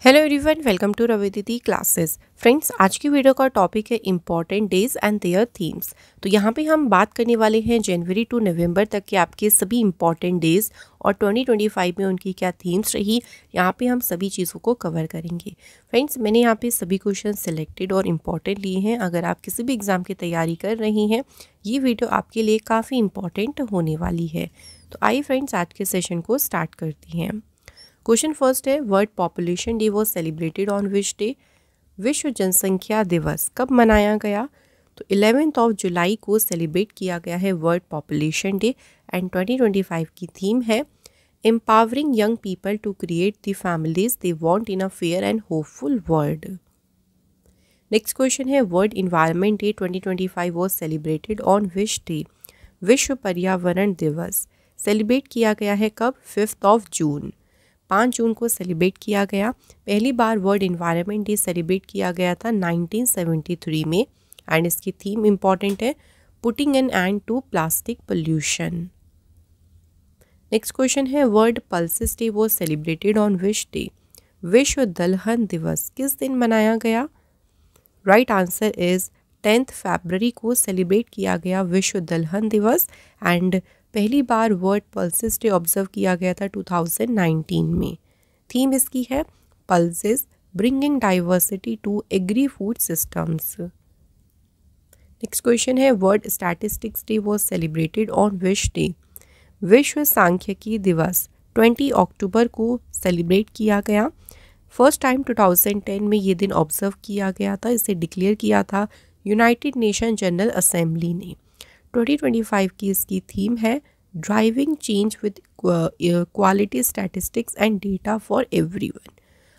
Hello everyone, welcome to Raviditi classes. Friends, आज की video का टॉपिक है important days and their themes. तो यहाँ पे हम बात करने वाले हैं जनवरी टू नवंबर तक के आपके सभी इम्पॉर्टेंट डेज और 2025 में उनकी क्या थीम्स रही। यहाँ पे हम सभी चीज़ों को कवर करेंगे। फ्रेंड्स, मैंने यहाँ पे सभी क्वेश्चन सिलेक्टेड और इम्पॉर्टेंट लिए हैं। अगर आप किसी भी एग्ज़ाम की तैयारी कर रही हैं, ये वीडियो आपके लिए काफ़ी इम्पॉर्टेंट होने वाली है। तो आइए फ्रेंड्स, आज के सेशन को स्टार्ट करती हैं। क्वेश्चन फर्स्ट है, world population day was celebrated on which day. विश्व जनसंख्या दिवस कब मनाया गया? तो 11 जुलाई को सेलिब्रेट किया गया है वर्ल्ड पॉपुलेशन डे। एंड 2025 की थीम है empowering young people to create the families they want in a fair and hopeful world. Next question है, world environment day 2025 was celebrated on which day. विश्व पर्यावरण दिवस celebrate किया गया है कब? 5 जून। 5 जून को सेलिब्रेट किया गया। पहली बार वर्ल्ड इन्वायरमेंट डे सेलिब्रेट किया गया था 1973 में। एंड इसकी थीम इंपॉर्टेंट है, putting an end to plastic pollution. Next question है, world pulses day was celebrated on which day. विश्व दलहन दिवस किस दिन मनाया गया? राइट आंसर इज 10 फरवरी को सेलिब्रेट किया गया विश्व दलहन दिवस। एंड पहली बार वर्ल्ड पल्सेस डे ऑब्जर्व किया गया था 2019 में। थीम इसकी है pulses bringing diversity to agri food systems. Next question है, world statistics day was celebrated on which day. विश्व सांख्यिकी दिवस 20 अक्टूबर को सेलिब्रेट किया गया। फर्स्ट टाइम 2010 में ये दिन ऑब्जर्व किया गया था। इसे डिक्लेयर किया था यूनाइटेड नेशन जनरल असेंबली ने। 2025 की इसकी थीम है driving change with quality statistics and data for everyone.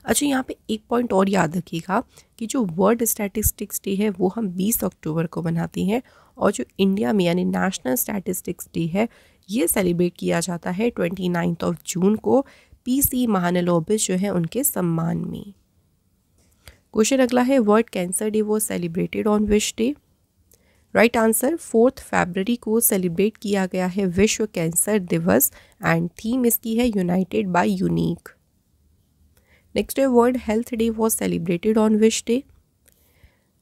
अच्छा, यहाँ पे एक पॉइंट और याद रखिएगा कि जो वर्ल्ड स्टैटिस्टिक्स डे है वो हम 20 अक्टूबर को मनाते हैं, और जो इंडिया में यानी नेशनल स्टैटिस्टिक्स डे है ये सेलिब्रेट किया जाता है 29 जून को पीसी महानलोबिस जो है उनके सम्मान में। क्वेश्चन अगला है, world cancer day was celebrated on which day. Right answer 4 फरवरी को सेलिब्रेट किया गया है विश्व कैंसर दिवस। एंड थीम इसकी है यूनाइटेड बाय यूनिक। नेक्स्ट है, world health day was celebrated on which day.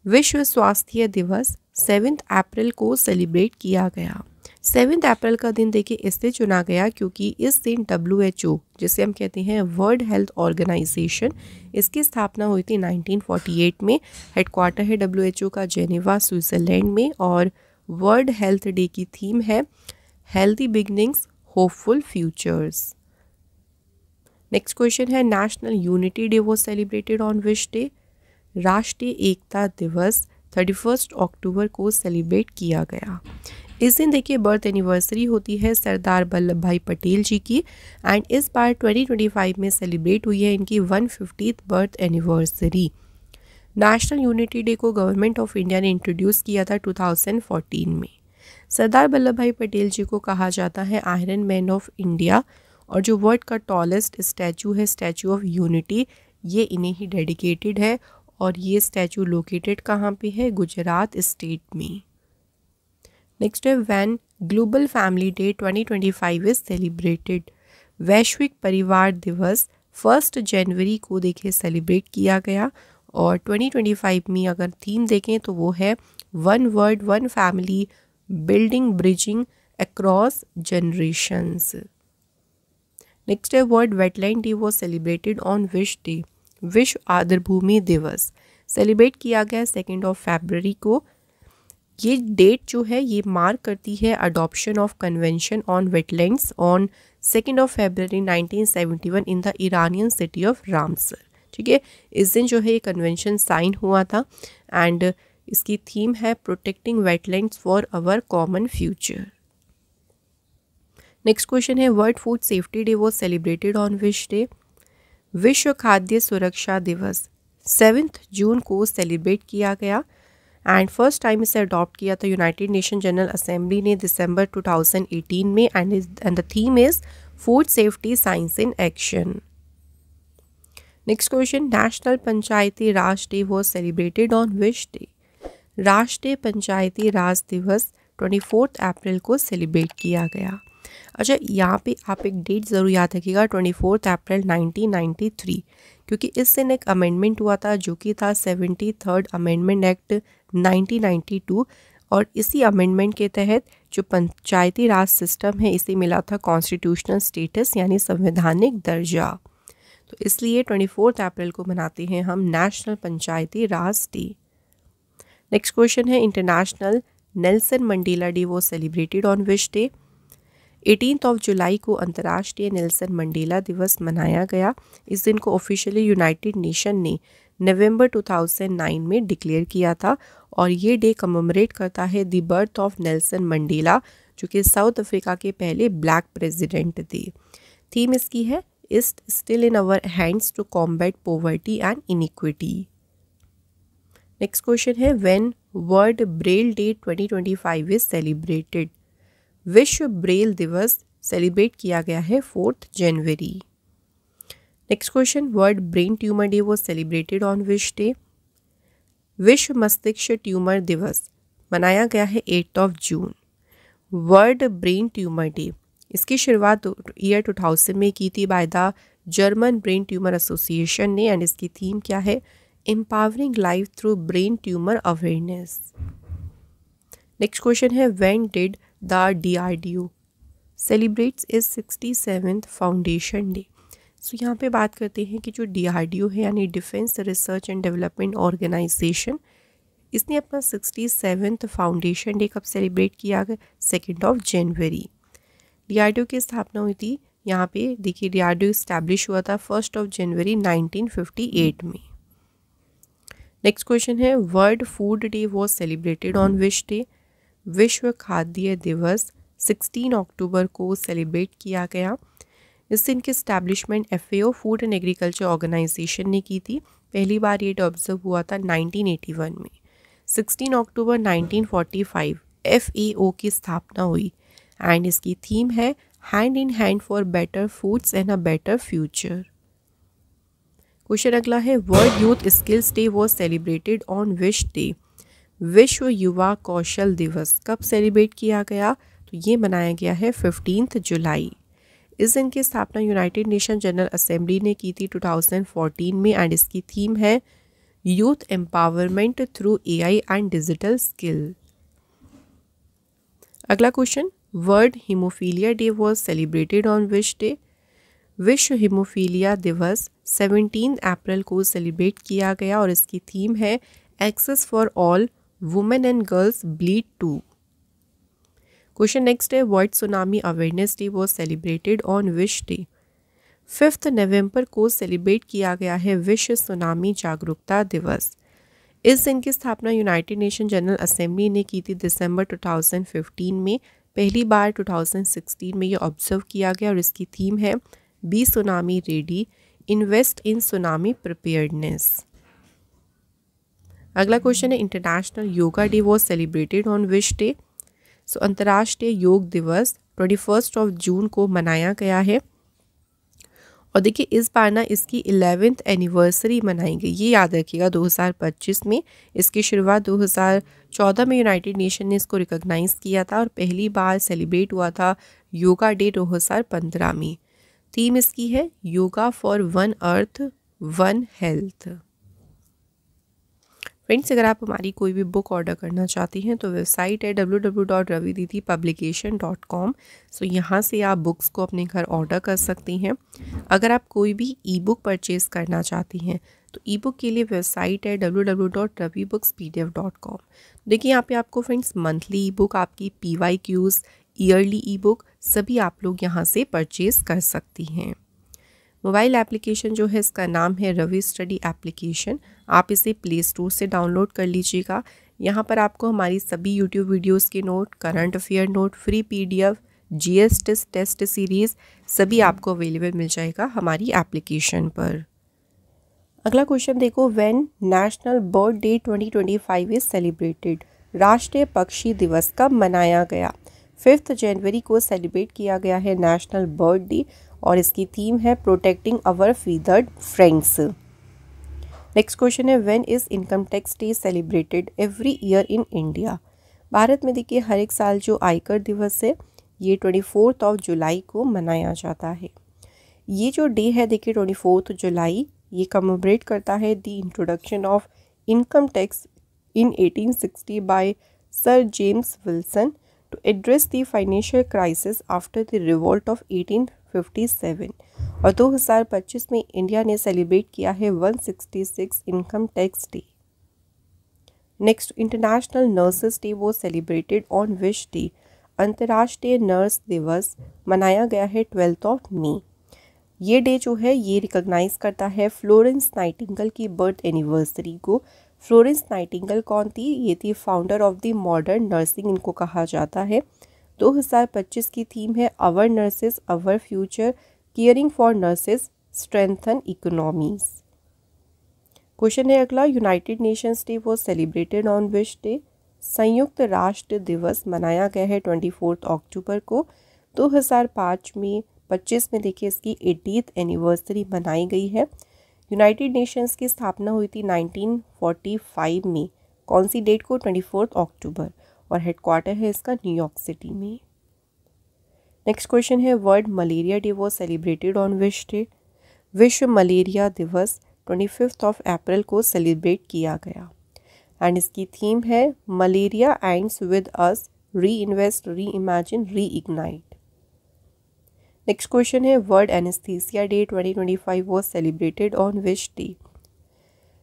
विश्व स्वास्थ्य दिवस 7 अप्रैल को सेलिब्रेट किया गया। 7 अप्रैल का दिन देखिए इससे चुना गया क्योंकि इस दिन WHO, जिसे हम कहते हैं वर्ल्ड हेल्थ ऑर्गेनाइजेशन, इसकी स्थापना हुई थी 1948 में। हेडक्वार्टर है WHO का जेनेवा स्विट्जरलैंड में। और वर्ल्ड हेल्थ डे की थीम है healthy beginnings hopeful futures. Next question है, national unity day was celebrated on which day. राष्ट्रीय एकता दिवस 31 अक्टूबर को सेलिब्रेट किया गया। इस दिन देखिए बर्थ एनिवर्सरी होती है सरदार वल्लभ भाई पटेल जी की। एंड इस बार 2025 में सेलिब्रेट हुई है इनकी 150th birth anniversary. National unity day को गवर्नमेंट ऑफ इंडिया ने इंट्रोड्यूस किया था 2014 में। सरदार वल्लभ भाई पटेल जी को कहा जाता है आयरन मैन ऑफ इंडिया। और जो वर्ल्ड का टॉलेस्ट स्टैचू है, स्टैचू ऑफ यूनिटी, ये इन्हें ही डेडिकेटेड है। और ये स्टैचू लोकेटेड कहाँ पे है? गुजरात स्टेट में। नेक्स्ट है, when global family day 2025 is celebrated. वैश्विक परिवार दिवस 1 जनवरी को देखिए सेलिब्रेट किया गया। और 2025 में अगर थीम देखें तो वो है one world one family building bridging across generations. Next है, world wetland day was celebrated on which day. विश्व आर्द्रभूमि दिवस सेलिब्रेट किया गया 2 फरवरी को। ये डेट जो है ये मार्क करती है adoption of convention on wetlands on 2 February 1971 in the Iranian city of Ramsar. ठीक है, इस दिन जो है ये कन्वेंशन साइन हुआ था। एंड इसकी थीम है protecting wetlands for our common future. Next question है, world food safety day was celebrated on which day. विश्व खाद्य सुरक्षा दिवस 7 जून को सेलिब्रेट किया गया। एंड फर्स्ट टाइम इसे अडॉप्ट किया था यूनाइटेड नेशन जनरल असेंबली ने दिसंबर 2018 में। And the theme is food safety science in action. Next question, national Panchayati Raj day was celebrated on which day. राष्ट्रीय पंचायती राज दिवस 24 अप्रैल को सेलिब्रेट किया गया। अच्छा, यहाँ पे आप एक डेट ज़रूर याद रखिएगा, 24 अप्रैल 1993, क्योंकि इस दिन एक अमेंडमेंट हुआ था जो कि था 73rd अमेंडमेंट एक्ट 1992, और इसी अमेंडमेंट के तहत जो पंचायती राज सिस्टम है इसे मिला था कॉन्स्टिट्यूशनल स्टेटस यानी संवैधानिक दर्जा। तो इसलिए 24 अप्रैल को मनाते हैं हम नेशनल पंचायती राज डे। नेक्स्ट क्वेश्चन है, international Nelson Mandela day was celebrated on which day? 18 जुलाई को अंतर्राष्ट्रीय नेल्सन मंडेला दिवस मनाया गया। इस दिन को ऑफिशियली यूनाइटेड नेशन ने नवंबर 2009 में डिक्लेयर किया था, और ये डे कमेमोरेट करता है the birth of Nelson Mandela, जो कि साउथ अफ्रीका के पहले ब्लैक प्रेसिडेंट थे। थीम इसकी है it's still in our hands to combat poverty and inequity. Next question है, when world braille day 2025 is celebrated? विश्व ब्रेल दिवस सेलिब्रेट किया गया है 4 जनवरी। Next question, world brain tumour day was celebrated on which day? विश्व मस्तिष्क tumour दिवस मनाया गया है 8 जून। वर्ल्ड ब्रेन ट्यूमर डे, इसकी शुरुआत ईयर 2000 में की थी by the German brain tumour association ने, एंड इसकी थीम क्या है? Empowering life through brain tumour awareness. Next question है, when did the DRDO celebrates is 67th foundation day? So यहाँ पे बात करते हैं कि जो DRDO है यानी defence research and development organisation, इसने अपना 67th फाउंडेशन डे कब सेलिब्रेट किया गया? 2 जनवरी। DRDO की स्थापना हुई थी, यहाँ पे देखिए DRDO इस्टेब्लिश हुआ था 1 जनवरी 1958 में। नेक्स्ट क्वेश्चन है, world food day was celebrated on which day? विश्व खाद्य दिवस 16 अक्टूबर को सेलिब्रेट किया गया। इस दिन की establishment FAO food and agriculture organisation ने की थी। पहली बार ये ऑब्जर्व हुआ था 1981 में। 16 अक्टूबर 1945 FAO की स्थापना हुई, एंड इसकी थीम है hand in hand for better foods and a better future. Question अगला है, world youth skills day was celebrated on which day? विश्व युवा कौशल दिवस कब सेलिब्रेट किया गया? तो ये मनाया गया है 15 जुलाई। इस दिन की स्थापना यूनाइटेड नेशन जनरल असेंबली ने की थी 2014 में, एंड इसकी थीम है youth empowerment through AI and digital skill. अगला question, world haemophilia day was celebrated on which day? विश्व हीमोफीलिया दिवस 17 अप्रैल को सेलिब्रेट किया गया, और इसकी थीम है access for all women and girls bleed too. Question next है, world tsunami awareness day was celebrated on which day? 5 नवंबर को सेलिब्रेट किया गया है विश्व सुनामी जागरूकता दिवस। इस दिन की स्थापना यूनाइटेड नेशन जनरल असेंबली ने की थी दिसंबर 2015 में। पहली बार 2016 में ये ऑब्जर्व किया गया, और इसकी थीम है be tsunami ready, invest in tsunami preparedness. अगला क्वेश्चन है, international yoga day was celebrated on which day? So अंतर्राष्ट्रीय योग दिवस 21 जून को मनाया गया है, और देखिए इस बार ना इसकी 11th एनिवर्सरी मनाई गई, ये याद रखिएगा 2025 में। इसकी शुरुआत 2014 में यूनाइटेड नेशन ने इसको रिकॉग्नाइज किया था, और पहली बार सेलिब्रेट हुआ था योगा डे 2015 में। थीम इसकी है yoga for one earth one health. Friends, अगर आप हमारी कोई भी बुक ऑर्डर करना चाहती हैं तो वेबसाइट है www.ravididipublication.com। सो यहाँ से आप बुक्स को अपने घर ऑर्डर कर सकती हैं। अगर आप कोई भी ई बुक परचेज़ करना चाहती हैं तो ई बुक के लिए वेबसाइट है www.ravibookspdf.com। देखिए यहाँ पे आपको फ्रेंड्स मंथली ई बुक, आपकी PYQs, ईयरली ई बुक सभी आप लोग यहाँ से परचेज़ कर सकती हैं। मोबाइल एप्लीकेशन जो है इसका नाम है रवि स्टडी एप्लीकेशन। आप इसे प्ले स्टोर से डाउनलोड कर लीजिएगा। यहाँ पर आपको हमारी सभी यूट्यूब वीडियोस के note, current affair note, free PDF, GS test series सभी आपको अवेलेबल मिल जाएगा हमारी एप्लीकेशन पर। अगला क्वेश्चन देखो, when national bird day 2025 is celebrated? राष्ट्रीय पक्षी दिवस कब मनाया गया? 5 जनवरी को सेलिब्रेट किया गया है नेशनल बर्ड डे, और इसकी थीम है प्रोटेक्टिंग अवर फीदर्ड फ्रेंड्स। नेक्स्ट क्वेश्चन है, when is income tax day celebrated every year in India? Bharat में देखिए हर एक साल जो आयकर दिवस है ये 24 जुलाई को मनाया जाता है। ये जो डे है देखिए 24 जुलाई, ये कमेमोरेट करता है the introduction of income tax in 1860 by sir James Wilson to address the financial crisis after the revolt of 1857। और 2025 में इंडिया ने सेलिब्रेट किया है 166 income tax day. Next, international nurses day was celebrated on which day? अंतर्राष्ट्रीय nurse दिवस मनाया गया है 12 मई। ये डे जो है ये रिकॉग्नाइज करता है फ्लोरेंस नाइटिंगेल की बर्थ एनिवर्सरी को। फ्लोरेंस नाइटिंगेल कौन थी? ये थी founder of the modern nursing, इनको कहा जाता है। 2025 की थीम है our nurses our future, caring for nurses strengthen economies. Question है अगला, United Nations day was celebrated on which day? संयुक्त राष्ट्र दिवस मनाया गया है 24 अक्टूबर को। 2005 में 25 में देखिए इसकी 80th एनिवर्सरी मनाई गई है। यूनाइटेड नेशंस की स्थापना हुई थी 1945 में। कौन सी डेट को? 24 अक्टूबर। और हेडक्वार्टर है इसका न्यूयॉर्क सिटी में। नेक्स्ट क्वेश्चन है, world malaria day was celebrated on which day? विश्व मलेरिया दिवस 25 अप्रैल को सेलिब्रेट किया गया। एंड इसकी थीम है मलेरिया एंड्स विद अस, री इन्वेस्ट, री इमेजिन, री इग्नाइट। नेक्स्ट क्वेश्चन है, वर्ल्ड एनेस्थीसिया डे 2025 वो सेलिब्रेटेड ऑन विच डे?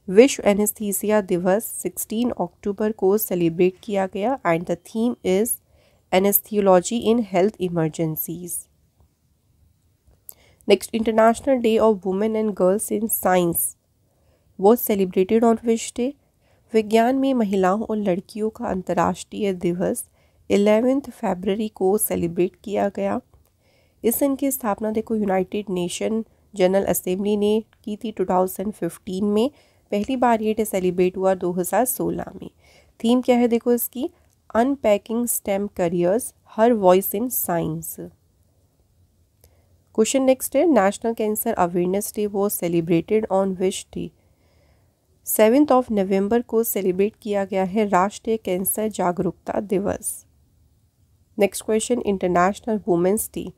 विश्व एनेस्थीसिया दिवस 16 अक्टूबर को सेलिब्रेट किया गया। And the theme is anaesthesiology in health emergencies. Next, international day of women and girls in science वो सेलिब्रेटेड ऑन विच डे? विज्ञान में महिलाओं और लड़कियों का अंतर्राष्ट्रीय दिवस 11 फरवरी को सेलिब्रेट किया गया। इस दिन की स्थापना देखो यूनाइटेड नेशन जनरल असेंबली ने की थी 2015 में। पहली बार ये डे सेलिब्रेट हुआ 2016 में। थीम क्या है देखो इसकी? Unpacking STEM careers, her voice in science. Question next है, national cancer awareness day was celebrated on which day? 7 नवंबर को सेलिब्रेट किया गया है राष्ट्रीय कैंसर जागरूकता दिवस। Next question, international women's day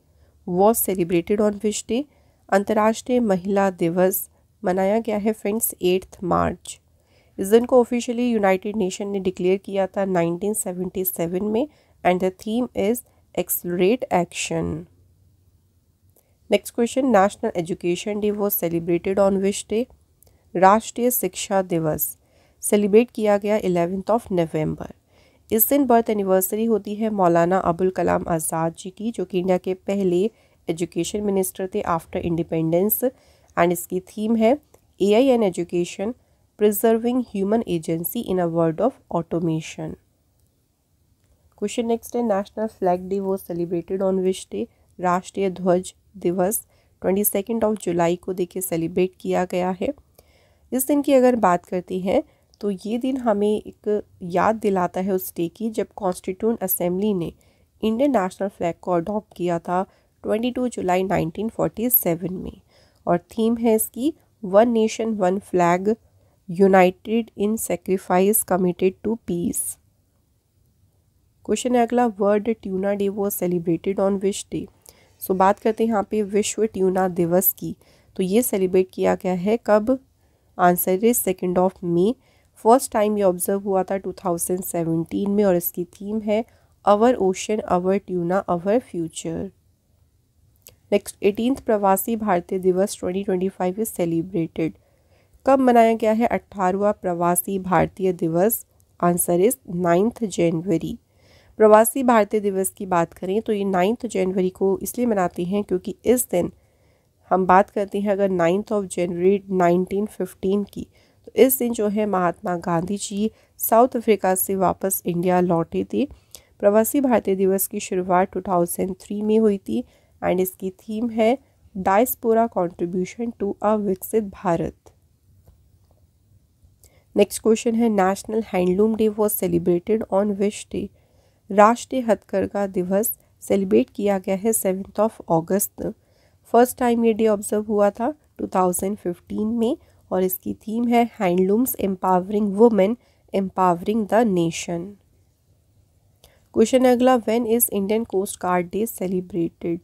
was celebrated on which day? अंतर्राष्ट्रीय महिला दिवस मनाया गया है फ्रेंड्स 8 मार्च। इस दिन को ऑफिशियली यूनाइटेड नेशन ने डिक्लेयर किया था 1977 में। And the theme is accelerate action. Next question, national education day was celebrated on which day? राष्ट्रीय शिक्षा दिवस सेलिब्रेट किया गया 11 नवंबर। इस दिन बर्थ एनिवर्सरी होती है मौलाना अबुल कलाम आज़ाद जी की, जो कि इंडिया के पहले एजुकेशन मिनिस्टर थे आफ्टर इंडिपेंडेंस। एंड इसकी थीम है AI and education, preserving human agency in a world of automation. Question next है, national flag day was celebrated on which day? राष्ट्रीय ध्वज दिवस 22 जुलाई को देखिए सेलिब्रेट किया गया है। इस दिन की अगर बात करते हैं तो ये दिन हमें एक याद दिलाता है उस डे की जब कॉन्स्टिट्यूंट असेंबली ने इंडियन नेशनल फ्लैग को अडॉप्ट किया था 22 जुलाई 1947 में। और थीम है इसकी one nation one flag, united in sacrifice, committed to peace. Question है अगला, world tuna day was celebrated on which day? So बात करते हैं यहाँ पे विश्व ट्यूना दिवस की। तो ये सेलिब्रेट किया गया है कब? आंसर इज 2 मई। फर्स्ट टाइम ये ऑब्जर्व हुआ था 2017 में। और इसकी थीम है our ocean our tuna our future. Next, 18th Pravasi भारतीय दिवस 2025 इज सेलिब्रेटेड। कब मनाया गया है 18वां प्रवासी भारतीय दिवस? आंसर इज 9 जनवरी। प्रवासी भारतीय दिवस की बात करें तो ये 9 जनवरी को इसलिए मनाते हैं क्योंकि इस दिन हम बात करते हैं अगर 9 जनवरी 1915 की, तो इस दिन जो है महात्मा गांधी जी साउथ अफ्रीका से वापस इंडिया लौटे थे। प्रवासी भारतीय दिवस की शुरुआत 2003 में हुई थी। एंड इसकी थीम है diaspora contribution to a Viksit Bharat. Next question है, national handloom day was celebrated on which day? राष्ट्रीय हथकरघा दिवस सेलिब्रेट किया गया है 7 अगस्त। फर्स्ट टाइम ये डे ऑब्जर्व हुआ था 2015 में। और इसकी थीम है handlooms empowering women empowering the nation. Question अगला, when is Indian coast guard day celebrated?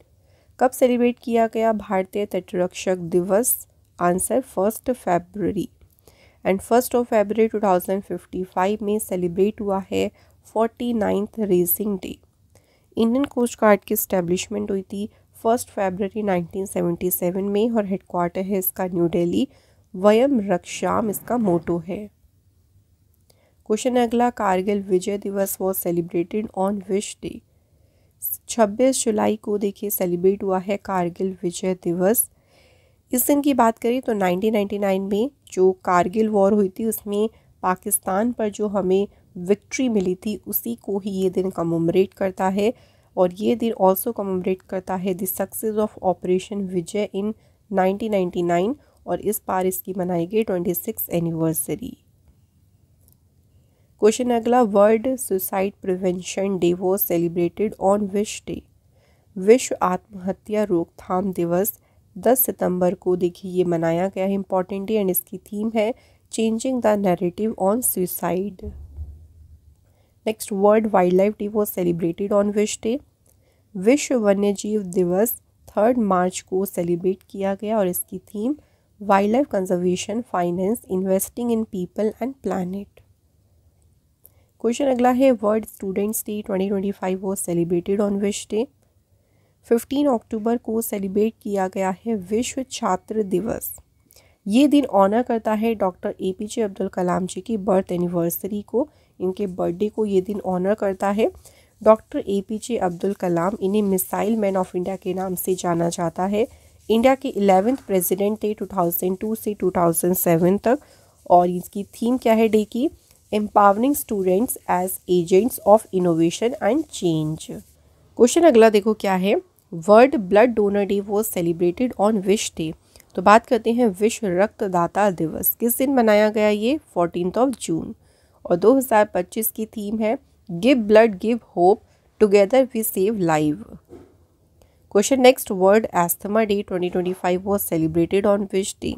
कब सेलिब्रेट किया गया भारतीय तटरक्षक दिवस? Answer 1 February. एंड 1 फरवरी 2055 में सेलिब्रेट हुआ है 49th raising day. Indian coast guard की स्टैब्लिशमेंट हुई थी 1 फरवरी 1977 में और हेडक्वार्टर है इसका न्यू दिल्ली। वयम रक्षाम इसका मोटो है। क्वेश्चन अगला, कारगिल विजय दिवस was celebrated on which day? 26 जुलाई को देखिए सेलिब्रेट हुआ है कारगिल विजय दिवस। इस दिन की बात करें तो 1999 में जो कारगिल वॉर हुई थी उसमें पाकिस्तान पर जो हमें विक्ट्री मिली थी उसी को ही ये दिन कमेमोरेट करता है। और ये दिन ऑल्सो कमेमोरेट करता है द सक्सेस ऑफ ऑपरेशन विजय इन 1999 और इस बार इसकी मनाई गई 26th एनिवर्सरी। क्वेश्चन अगला, world suicide prevention day was celebrated on which day? विश्व आत्महत्या रोकथाम दिवस 10 सितंबर को देखिए ये मनाया गया है इंपॉर्टेंट डे एंड इसकी थीम है changing the narrative on suicide. Next, world wild life day was celebrated on which day? विश्व वन्यजीव दिवस 3 मार्च को सेलिब्रेट किया गया और इसकी theme wild life conservation, finance, investing in people and planet. Question अगला है, world students day 2025 was celebrated on which day? 15 अक्टूबर को सेलिब्रेट किया गया है विश्व छात्र दिवस। ये दिन ऑनर करता है डॉक्टर APJ अब्दुल कलाम जी की बर्थ एनिवर्सरी को। इनके बर्थडे को ये दिन ऑनर करता है। डॉक्टर APJ अब्दुल कलाम, इन्हें मिसाइल मैन ऑफ इंडिया के नाम से जाना जाता है। इंडिया के 11th प्रेसिडेंट थे 2002 से 2007 तक। और इसकी थीम क्या है डे की? Empowering students as agents of innovation and change. Question अगला देखो क्या है, world blood donor day was celebrated on which day? तो बात करते हैं विश्व रक्तदाता दिवस। किस दिन मनाया गया ये? 14 जून। और 2025 की थीम है give blood give hope together we save live. Question next, world asthma day 2025 was celebrated on which day?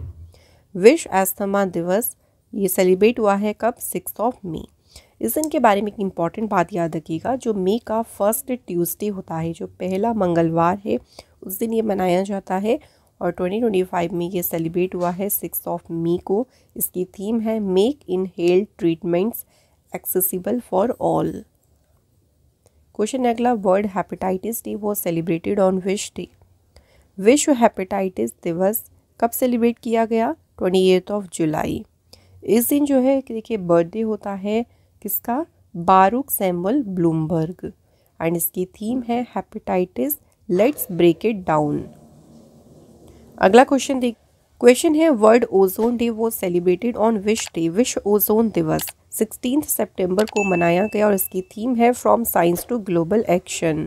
विश्व एस्थमा दिवस ये सेलिब्रेट हुआ है कब? 6 मई। इस दिन के बारे में एक इम्पॉर्टेंट बात याद रखिएगा, जो मई का फर्स्ट ट्यूसडे होता है, जो पहला मंगलवार है, उस दिन ये मनाया जाता है। और 2025 में ये सेलिब्रेट हुआ है 6 मई को। इसकी थीम है make inhaled treatments accessible for all. Question अगला, world hepatitis day was celebrated on which day? विश्व हेपेटाइटिस दिवस कब सेलिब्रेट किया गया? 28 जुलाई। इस दिन जो है देखिए बर्थडे होता है किसका? Baruch Samuel Blumberg. एंड इसकी थीम है hepatitis let's break it down. अगला क्वेश्चन है, world ozone day was celebrated on which day? विश्व ओजोन दिवस 16 सितंबर को मनाया गया और इसकी थीम है from science to global action.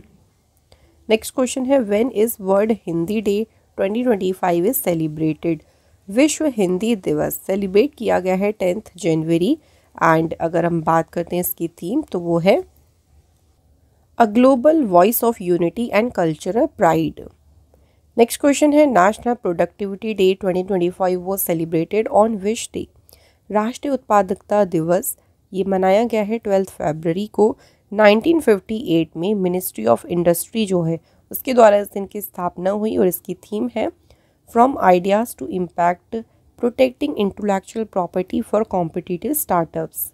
Next question है, when is world Hindi day 2025 is celebrated? विश्व हिंदी दिवस सेलिब्रेट किया गया है 10 जनवरी। एंड अगर हम बात करते हैं इसकी थीम तो वो है a global voice of unity and cultural pride. Next question है, national productivity day 2025 was celebrated on which day? राष्ट्रीय उत्पादकता दिवस ये मनाया गया है 12 फरवरी को। 1958 में मिनिस्ट्री ऑफ इंडस्ट्री जो है उसके द्वारा इस दिन की स्थापना हुई और इसकी थीम है from ideas to impact protecting intellectual property for competitive startups.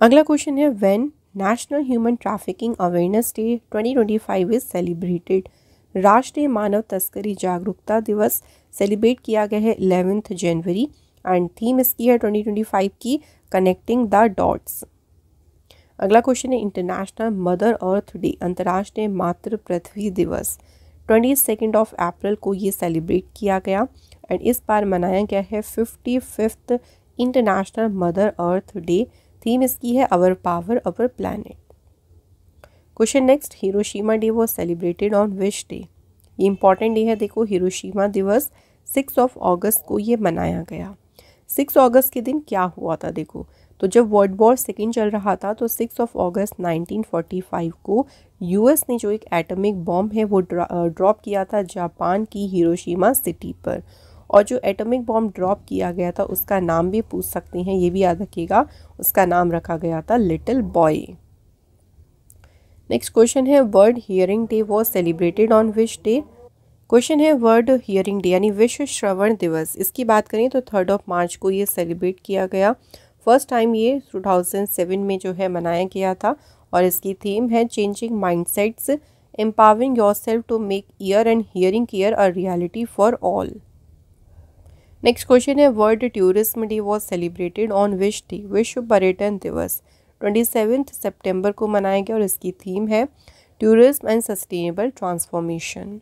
अगला क्वेश्चन है, when national human trafficking awareness day 2025 is celebrated? राष्ट्रीय मानव तस्करी जागरूकता दिवस सेलिब्रेट किया गया है 11 जनवरी। एंड थीम इसकी है 2025 की कनेक्टिंग द डॉट्स। अगला क्वेश्चन है, इंटरनेशनल मदर अर्थ डे अंतर्राष्ट्रीय मातृ पृथ्वी दिवस 22 अप्रैल को ये सेलिब्रेट किया गया। एंड इस बार मनाया गया है 55th international mother earth day. Theme इसकी है अवर power our planet. Question next, Hiroshima day was celebrated on which day? ये इंपॉर्टेंट डे है, देखो हिरोशिमा दिवस 6 अगस्त को ये मनाया गया। 6 अगस्त के दिन क्या हुआ था देखो, तो जब वर्ल्ड वॉर सेकेंड चल रहा था तो 6 अगस्त 1945 को यूएस ने जो एक एटॉमिक बॉम्ब है वो ड्रॉप किया था जापान की हिरोशिमा सिटी पर। और जो एटॉमिक बॉम्ब ड्रॉप किया गया था उसका नाम भी पूछ सकते हैं, ये भी याद रखिएगा, उसका नाम रखा गया था लिटिल बॉय। नेक्स्ट क्वेश्चन है world hearing day was celebrated on which day. Question है वर्ल्ड हियरिंग डे यानी विश्व श्रवण दिवस, इसकी बात करें तो 3 मार्च को ये सेलिब्रेट किया गया। फर्स्ट टाइम ये 2007 में जो है मनाया गया था और इसकी थीम है changing mindsets, empowering yourself to make ear and hearing care a reality for all. Next question है world tourism day was celebrated on which day. विश्व पर्यटन दिवस 27 सितंबर को मनाया गया और इसकी थीम है tourism and sustainable transformation.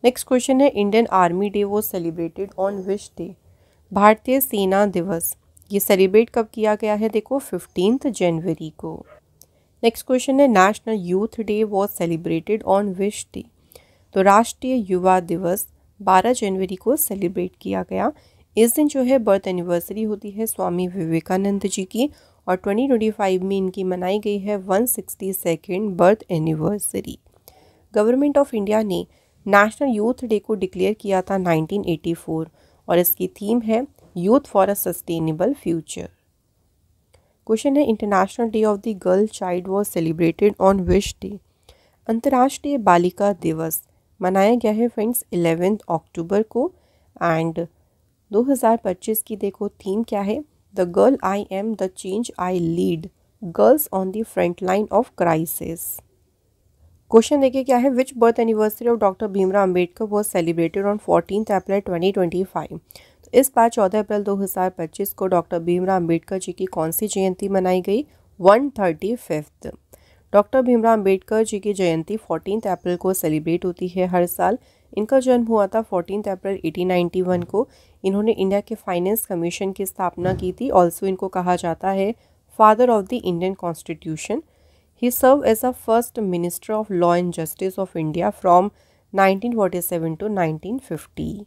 Next question है Indian army day was celebrated on which day. भारतीय सेना दिवस ये सेलिब्रेट कब किया गया है, देखो 15 जनवरी को। नेक्स्ट क्वेश्चन है national youth day was celebrated on which day. तो राष्ट्रीय युवा दिवस 12 जनवरी को सेलिब्रेट किया गया। इस दिन जो है बर्थ एनिवर्सरी होती है स्वामी विवेकानंद जी की और 2025 में इनकी मनाई गई है 162nd birth anniversary. Government of India ने नेशनल यूथ डे को डिक्लेयर किया था 1984 और इसकी थीम है youth for a sustainable future. Question है international day of the girl child was celebrated on which day. अंतर्राष्ट्रीय बालिका दिवस मनाया गया है फ्रेंड्स 11 अक्टूबर को एंड 2025 की देखो थीम क्या है, the girl I am the change I lead, girls on the front line of crisis. Question देखिए क्या है, which birth anniversary of doctor Bhimrao Ambedkar was celebrated on 14 April 2025। तो इस बार 14 अप्रैल 2025 को डॉक्टर भीमराव अंबेडकर जी की कौन सी जयंती मनाई गई, 135th। डॉक्टर भीमराव अंबेडकर जी की जयंती 14 अप्रैल को सेलिब्रेट होती है हर साल। इनका जन्म हुआ था 14 अप्रैल 1891 को। इन्होंने इंडिया के फाइनेंस कमीशन की स्थापना की थी। ऑल्सो इनको कहा जाता है father of the Indian constitution. He served as the first Minister of Law and Justice of India from 1947 to 1950।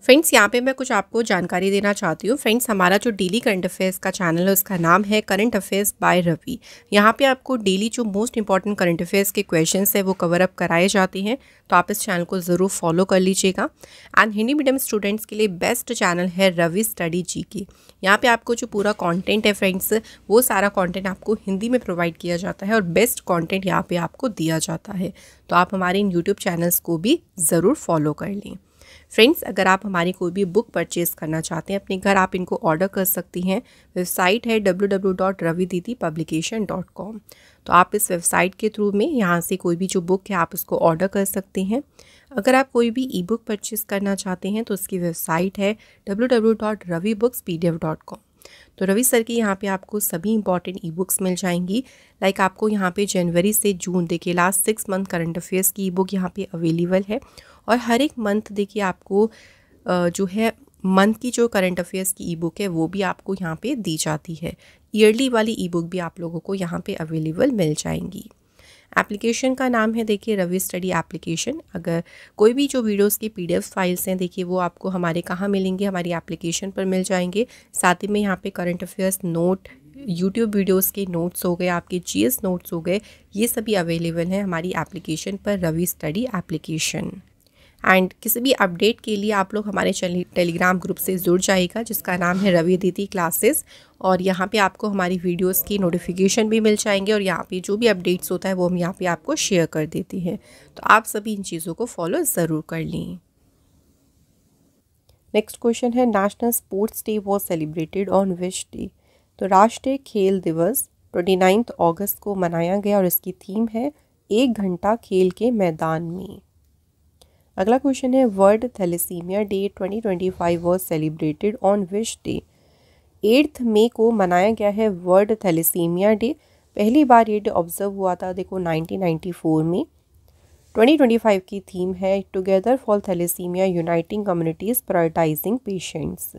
Friends यहाँ पे मैं कुछ आपको जानकारी देना चाहती हूँ। फ्रेंड्स हमारा जो डेली करंट अफेयर्स का चैनल है उसका नाम है करंट अफेयर्स बाय रवि। यहाँ पे आपको डेली जो मोस्ट इंपॉर्टेंट करंट अफेयर्स के क्वेश्चंस है वो कवर अप कराए जाते हैं, तो आप इस चैनल को ज़रूर फॉलो कर लीजिएगा। एंड हिंदी मीडियम स्टूडेंट्स के लिए बेस्ट चैनल है रवि स्टडी जीके। यहाँ पे आपको जो पूरा कंटेंट है फ्रेंड्स वो सारा कंटेंट आपको हिंदी में प्रोवाइड किया जाता है और बेस्ट कंटेंट यहाँ पे आपको दिया जाता है, तो आप हमारे इन यूट्यूब चैनल्स को भी ज़रूर फॉलो कर लें। फ्रेंड्स अगर आप हमारी कोई भी बुक परचेज़ करना चाहते हैं अपने घर, आप इनको ऑर्डर कर सकती हैं। वेबसाइट है www.ravididipublication.com। तो आप इस वेबसाइट के थ्रू में यहाँ से कोई भी जो बुक है आप उसको ऑर्डर कर सकते हैं। अगर आप कोई भी ई बुक परचेज़ करना चाहते हैं तो उसकी वेबसाइट है www.ravibookspdf.com। तो रवि सर की यहाँ पे आपको सभी इंपॉर्टेंट ई बुक्स मिल जाएंगी। लाइक आपको यहाँ पे जनवरी से जून देखिए लास्ट 6 मंथ करंट अफेयर्स की ई बुक यहाँ पे अवेलेबल है और हर एक मंथ देखिए आपको जो है मंथ की जो करंट अफेयर्स की ई बुक है वो भी आपको यहाँ पे दी जाती है। ईयरली वाली ई बुक भी आप लोगों को यहाँ पे अवेलेबल मिल जाएंगी। एप्लीकेशन का नाम है देखिए रवि स्टडी एप्लीकेशन। अगर कोई भी जो वीडियोस की PDF फाइल्स हैं देखिए वो आपको हमारे कहाँ मिलेंगे, हमारी एप्लीकेशन पर मिल जाएंगे। साथ ही में यहाँ पे current affairs note, YouTube videos के नोट्स हो गए, आपके GS नोट्स हो गए, ये सभी अवेलेबल हैं हमारी एप्लीकेशन पर रवि स्टडी एप्लीकेशन। एंड किसी भी अपडेट के लिए आप लोग हमारे टेलीग्राम ग्रुप से जुड़ जाइएगा जिसका नाम है रवि दीदी क्लासेस, और यहाँ पे आपको हमारी वीडियोस की नोटिफिकेशन भी मिल जाएंगे और यहाँ पे जो भी अपडेट्स होता है वो हम यहाँ पे आपको शेयर कर देती हैं, तो आप सभी इन चीज़ों को फॉलो ज़रूर कर लें। नेक्स्ट क्वेश्चन है national sports day was celebrated on which day. तो राष्ट्रीय खेल दिवस 29 अगस्त को मनाया गया और इसकी थीम है 1 घंटा खेल के मैदान में। अगला क्वेश्चन है world thalassaemia day 2025 was celebrated on which day. 8 मई को मनाया गया है वर्ल्ड थैलेसीमिया डे। पहली बार ये डे ऑब्जर्व हुआ था देखो 1994 में। 2025 की थीम है together for thalassaemia uniting communities prioritising patients.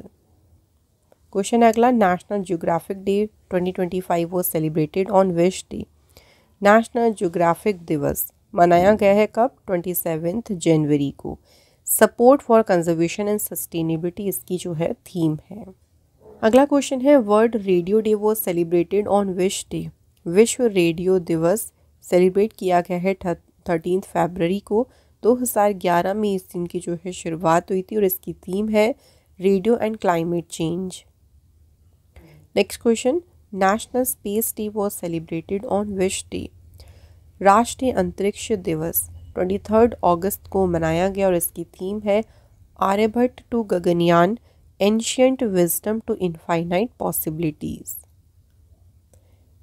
Question अगला national geographic day 2025 was celebrated on which day. National geographic दिवस मनाया गया है कब, 27 जनवरी को। Support for conservation and sustainability इसकी जो है थीम है। अगला क्वेश्चन है world radio day was celebrated on which day. विश्व रेडियो दिवस सेलिब्रेट किया गया है 13 फरवरी को 2011 में इस दिन की जो है शुरुआत हुई थी और इसकी थीम है radio and climate change. Next question, national space day was celebrated on which day? राष्ट्रीय अंतरिक्ष दिवस 23 अगस्त को मनाया गया और इसकी थीम है Aryabhata to Gaganyaan, ancient wisdom to infinite possibilities.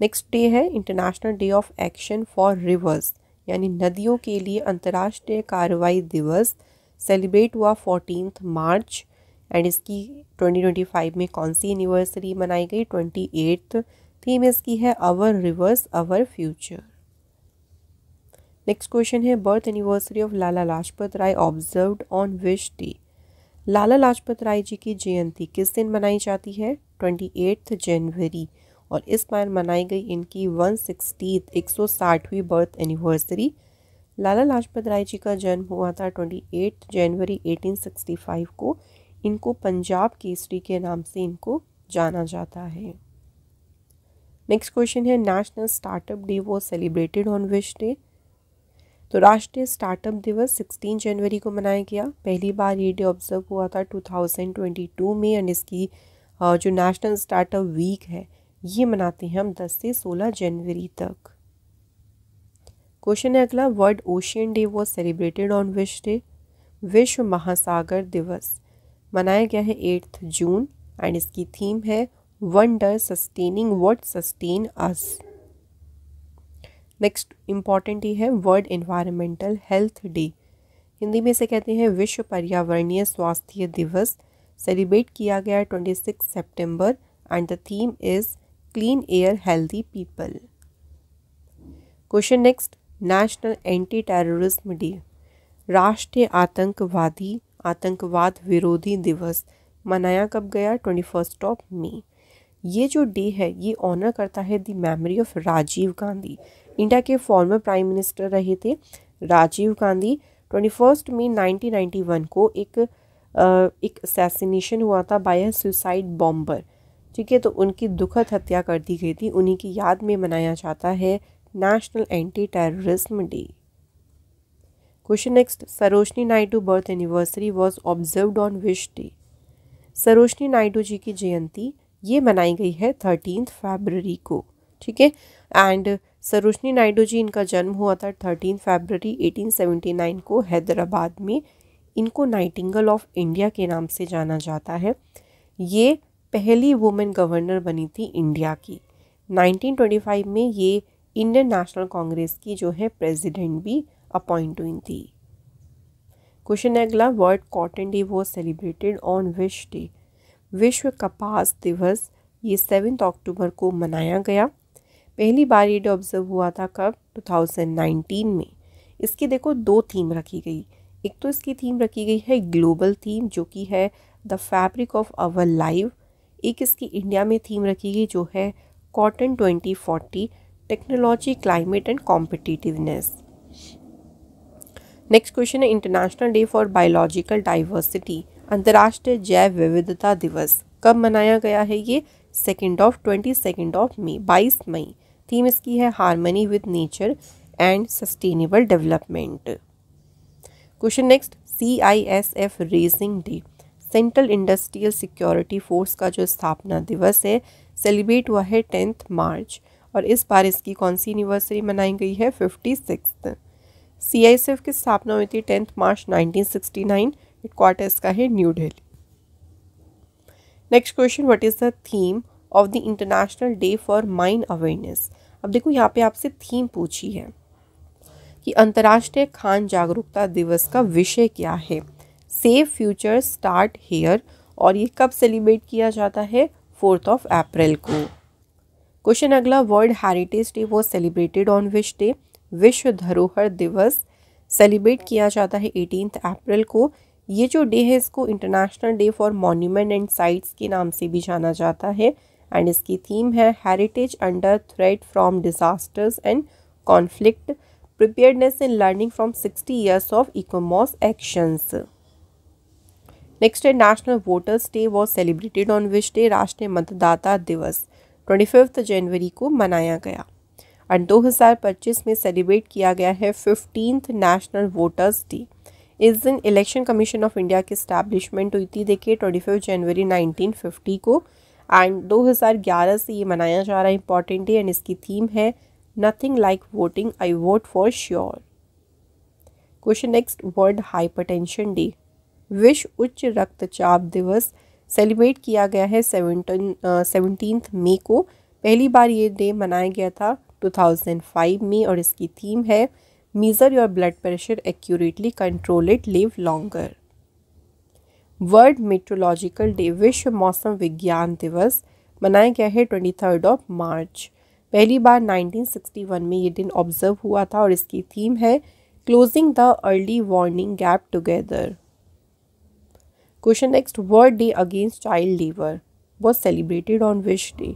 Next day है international day of action for rivers, यानी नदियों के लिए अंतर्राष्ट्रीय कार्रवाई दिवस सेलिब्रेट हुआ 14 मार्च एंड इसकी 2025 में कौन सी एनिवर्सरी मनाई गई? 28th। थीम इसकी है our rivers our future. Next question है birth anniversary of Lala Lajpat Rai observed on which day? Lala Lajpat Rai ji की जयंती किस दिन मनाई जाती है? 28 जनवरी और इस बार मनाई गई इनकी 160वीं बर्थ एनिवर्सरी। लाला लाजपत राय जी का जन्म हुआ था 28 जनवरी 1865 को। इनको पंजाब केसरी के नाम से इनको जाना जाता है। नेक्स्ट क्वेश्चन है national startup day was celebrated on which day? तो राष्ट्रीय स्टार्टअप दिवस 16 जनवरी को मनाया गया। पहली बार ये डे ऑब्जर्व हुआ था 2022 में एंड इसकी जो नेशनल स्टार्टअप वीक है ये मनाते हैं हम 10 से 16 जनवरी तक। क्वेश्चन है अगला, world ocean day was celebrated on which day? विश्व महासागर दिवस मनाया गया है 8 जून एंड इसकी थीम है wonder sustaining what sustain us. Next important ही है world environmental health day, Hindi में से कहते हैं विश्व पर्यावरणीय स्वास्थ्य दिवस। सेलिब्रेट किया गया 26 सितंबर and the theme is clean air healthy people. Question next, national anti terrorism day, राष्ट्रीय आतंकवाद विरोधी दिवस मनाया कब गया? 21 मई। ये जो डे है ये ऑनर करता है the memory of Rajiv Gandhi. India के फॉर्मर प्राइम मिनिस्टर रहे थे राजीव गांधी। 21 मई 1991 को एक असैसिनेशन हुआ था बाय अ सुसाइड बॉम्बर। ठीक है, तो उनकी दुखद हत्या कर दी गई थी। उन्हीं की याद में मनाया जाता है national anti terrorism day. Question next, Sarojini Naidu birth anniversary was observed on which day? Sarojini Naidu ji की जयंती ये मनाई गई है 13 फरवरी को। ठीक है, एंड सरोजनी नायडू जी इनका जन्म हुआ था 13 फरवरी 1879 को हैदराबाद में। इनको नाइटिंगेल ऑफ इंडिया के नाम से जाना जाता है। ये पहली वुमेन गवर्नर बनी थी इंडिया की। 1925 में ये इंडियन नेशनल कांग्रेस की जो है प्रेसिडेंट भी अपॉइंट हुई थी। क्वेश्चन है अगला, world cotton day was celebrated on which day? विश्व कपास दिवस ये 7 अक्टूबर को मनाया गया। पहली बार ये डे ऑब्जर्व हुआ था कब? 2019 में। इसकी देखो 2 थीम रखी गई। एक तो इसकी थीम रखी गई है ग्लोबल थीम जो कि है the fabric of our life. एक इसकी इंडिया में थीम रखी गई जो है cotton 2040, technology, climate and competitiveness. Next question है international day for biological diversity, अंतर्राष्ट्रीय जैव विविधता दिवस कब मनाया गया है? ये 22 मई 22 मई। थीम इसकी है harmony with nature and sustainable development. Question next, CISF raising day, central industrial security force का जो स्थापना दिवस है सेलिब्रेट हुआ है 10 मार्च और इस बार इसकी कौन सी एनिवर्सरी मनाई गई है? 56। CISF की स्थापना हुई थी 10 मार्च 1969। हेडक्वार्टर इसका है new Delhi. Next question, what is the theme of the international day for mine awareness? अब देखो यहाँ पे आपसे थीम पूछी है कि अंतर्राष्ट्रीय खान जागरूकता दिवस का विषय क्या है? सेव फ्यूचर स्टार्ट हेयर और ये कब सेलिब्रेट किया जाता है? 4 अप्रैल को। क्वेश्चन अगला, world heritage day was celebrated on which day? विश्व धरोहर दिवस सेलिब्रेट किया जाता है 18 अप्रैल को। ये जो डे है इसको international day for monument and sites के नाम से भी जाना जाता है एंड इसकी थीम है heritage under threat from disasters and conflict, preparedness and learning from 60 years of ICOMOS actions. Next है national voters day was celebrated on which day? राष्ट्रीय मतदाता दिवस 25 जनवरी को मनाया गया एंड 2025 में सेलिब्रेट किया गया है 15th नेशनल वोटर्स डे। इस दिन इलेक्शन कमीशन ऑफ इंडिया की स्टैब्लिशमेंट हुई थी, देखिए 25 जनवरी 1950 को, एंड 2011 से ये मनाया जा रहा है इंपॉर्टेंट डे, एंड इसकी थीम है nothing like voting, I vote for sure. Question next, world hypertension day, विश्व उच्च रक्तचाप दिवस सेलिब्रेट किया गया है 17 मई को। पहली बार ये डे मनाया गया था 2005 में, और इसकी थीम है measure your blood pressure accurately, control it, live longer. World meteorological day, विश्व मौसम विज्ञान दिवस मनाया गया है 23 मार्च। पहली बार 1961 में ये दिन ऑब्जर्व हुआ था, और इसकी थीम है closing the early warning gap together. Question next, world day against child labour was celebrated on which day.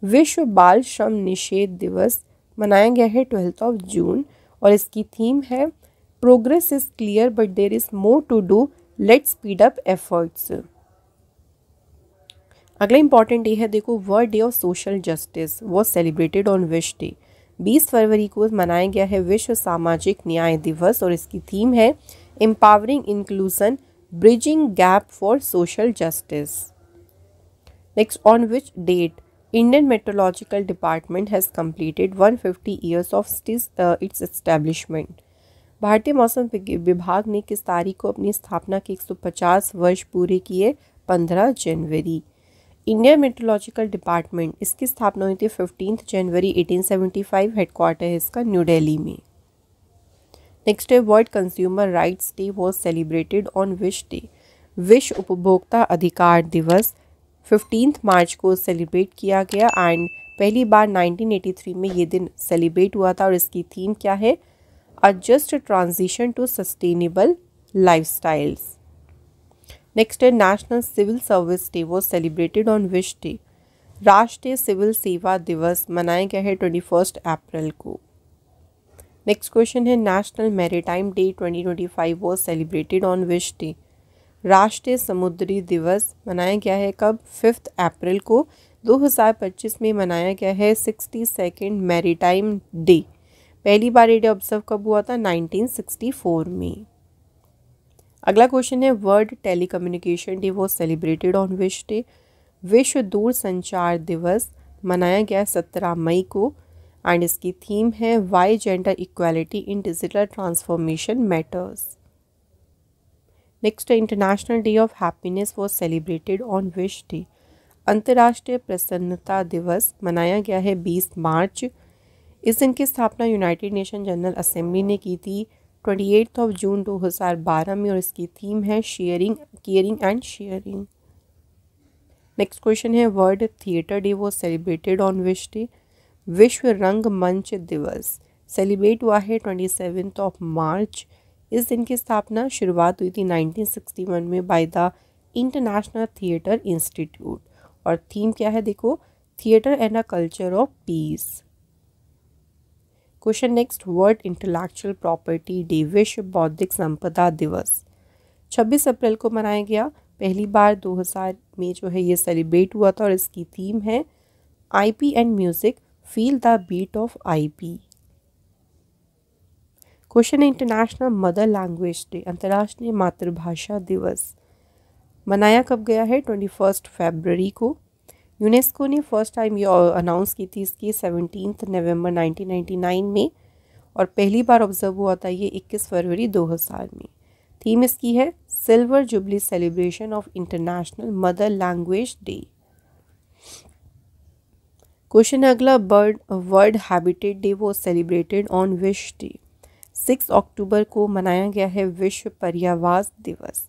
विश्व बाल श्रम निषेध दिवस मनाया गया है 12 जून, और इसकी थीम है progress is clear but there is more to do, let's speed up efforts. अगला इंपॉर्टेंट डे है, देखो, world day of social justice was celebrated on which day. 20 फरवरी को मनाया गया है विश्व सामाजिक न्याय दिवस, और इसकी थीम है empowering inclusion, bridging gap for social justice. Next, on which date Indian meteorological department has completed 150 years of its establishment. भारतीय मौसम विभाग ने किस तारीख को अपनी स्थापना के 150 वर्ष पूरे किए? 15 जनवरी। इंडियन मेट्रोलॉजिकल डिपार्टमेंट, इसकी स्थापना हुई थी 15 जनवरी 1875, हेडक्वार्टर है इसका न्यू दिल्ली में। नेक्स्ट है, world consumer rights day was celebrated on which day. विश्व उपभोक्ता अधिकार दिवस 15 मार्च को सेलिब्रेट किया गया, एंड पहली बार 1983 में ये दिन सेलिब्रेट हुआ था, और इसकी थीम क्या है? A just transition to sustainable lifestyles. Next है, national civil service day was celebrated on which day. राष्ट्रीय सिविल सेवा दिवस मनाया गया है 21 अप्रैल को। नेक्स्ट क्वेश्चन है, national maritime day 2025 was celebrated on which day. राष्ट्रीय समुद्री दिवस मनाया गया है कब? 5 अप्रैल को। 2025 में मनाया गया है 62nd मैरीटाइम डे। पहली बार ये डे ऑब्जर्व कब हुआ था? 1964 में। अगला क्वेश्चन है, world telecommunication day was celebrated on which day. विश्व दूरसंचार दिवस मनाया गया 17 मई को, एंड इसकी थीम है why gender equality in digital transformation matters. Next, international day of happiness was celebrated on which day. अंतर्राष्ट्रीय प्रसन्नता दिवस मनाया गया है 20 मार्च। इस दिन की स्थापना यूनाइटेड नेशन जनरल असेंबली ने की थी 28 जून 2012 में, और इसकी थीम है sharing, caring and sharing. Next question है, world theatre day was celebrated on which day. विश्व रंगमंच दिवस सेलिब्रेट हुआ है 27 मार्च। इस दिन की स्थापना, शुरुआत हुई थी 1961 में by the international theatre institute, और थीम क्या है? देखो, theatre and a culture of peace. Question next, world intellectual property day, विश्व बौद्धिक संपदा दिवस 26 अप्रैल को मनाया गया। पहली बार 2000 में जो है ये सेलिब्रेट हुआ था, और इसकी थीम है IP and music, feel the beat of IP. Question है, इंटरनेशनल मदर लैंग्वेज डे, अंतर्राष्ट्रीय मातृभाषा दिवस मनाया कब गया है? 21 फरवरी को। यूनेस्को ने फर्स्ट टाइम ये अनाउंस की थी इसकी 17 नवंबर 1999 में, और पहली बार ऑब्जर्व हुआ था ये 21 फरवरी 2000 में। थीम इसकी है silver jubilee celebration of international mother language day. Question है अगला, world habitat day was celebrated on which day. 6 अक्टूबर को मनाया गया है विश्व पर्यावास दिवस।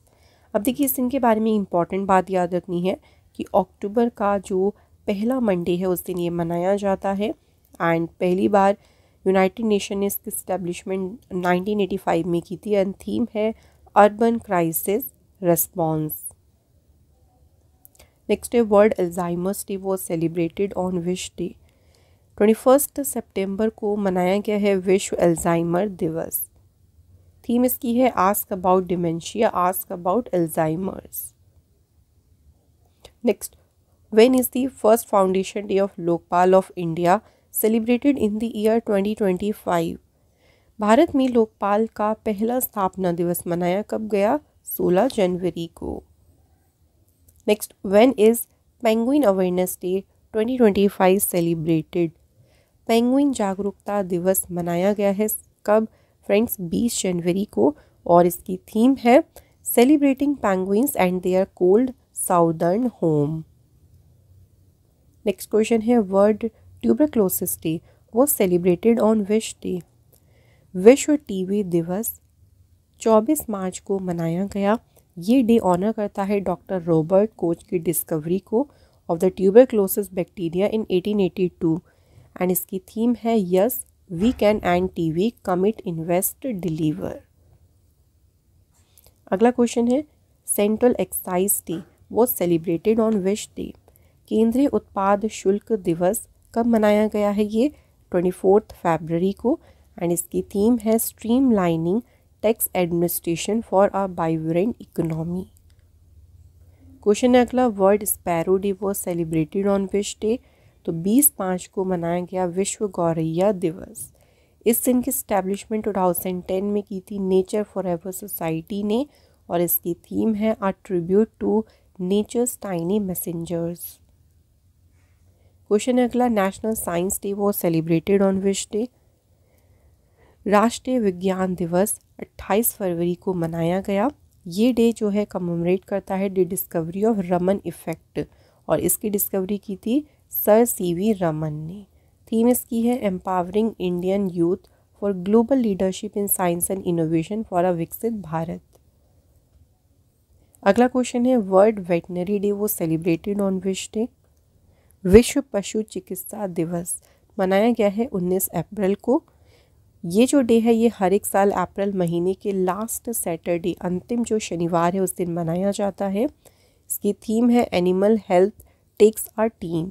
अब देखिए इस दिन के बारे में इंपॉर्टेंट बात याद रखनी है कि अक्टूबर का जो पहला मंडे है उस दिन ये मनाया जाता है, एंड पहली बार यूनाइटेड नेशन ने इसकी इस्टेब्लिशमेंट 1985 में की थी, एंड थीम है अर्बन क्राइसिस रिस्पॉन्स। नेक्स्ट है world Alzheimer's day was celebrated on which day. 21 सितंबर को मनाया गया है विश्व अल्जाइमर दिवस। थीम इसकी है ask about dementia, ask about Alzheimer's. Next, when is the first foundation day of Lokpal of India celebrated in the year 2025। Bharat में लोकपाल का पहला स्थापना दिवस मनाया कब गया? 16 जनवरी को। Next, when is penguin awareness day 2025 celebrated? Penguin जागरूकता दिवस मनाया गया है कब? फ्रेंड्स 20 जनवरी को, और इसकी थीम है celebrating penguins and their cold southern home. Next question है, world tuberculosis day was celebrated on which day? विश्व टीबी दिवस 24 मार्च को मनाया गया। ये डे ऑनर करता है डॉक्टर रॉबर्ट कोच की डिस्कवरी को of the tuberculosis bacteria in 1882, and इसकी थीम है yes we can end TB commit invest deliver. अगला क्वेश्चन है, central excise day was celebrated on which day? केंद्रीय उत्पाद शुल्क दिवस कब मनाया गया है? ये 24 फरवरी को, एंड इसकी थीम है streamlining tax administration for a vibrant economy. Question है अगला, world sparrow day was celebrated on which day? तो 20 मार्च को मनाया गया विश्व गौरैया दिवस। इस दिन की स्टैब्लिशमेंट 2010 में की थी नेचर फॉरएवर सोसाइटी ने, और इसकी थीम है a tribute to nature's tiny messengers. Question है अगला, national science day was celebrated on which day? राष्ट्रीय विज्ञान दिवस 28 फरवरी को मनाया गया। ये डे जो है कमेमोरेट करता है the discovery of Raman effect, और इसकी डिस्कवरी की थी सर सीवी रमन ने। थीम इसकी है empowering Indian youth for global leadership in science and innovation for a Viksit Bharat. अगला क्वेश्चन है, world veterinary day was celebrated on which day? विश्व पशु चिकित्सा दिवस मनाया गया है 19 अप्रैल को। ये जो डे है ये हर एक साल अप्रैल महीने के लास्ट सैटरडे, अंतिम जो शनिवार है उस दिन मनाया जाता है। इसकी थीम है animal health takes a team.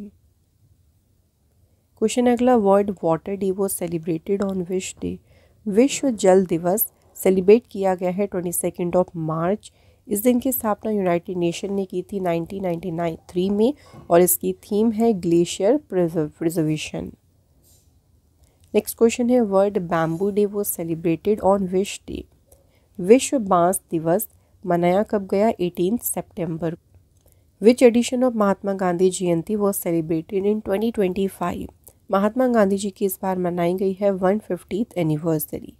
Question अगला, world water day was celebrated on which day? विश्व जल दिवस सेलिब्रेट किया गया है 22 मार्च। इस दिन की स्थापना यूनाइटेड नेशन ने की थी 1993 में, और इसकी थीम है ग्लेशियर प्रिजर्वेशन। नेक्स्ट क्वेश्चन है, world bamboo day was celebrated on which day? विश्व बांस दिवस मनाया कब गया? 18 सितंबर। Which edition of Mahatma Gandhi Jayanti was celebrated in 2025? Mahatma Gandhi ji की इस बार मनाई गई है 150th एनिवर्सरी।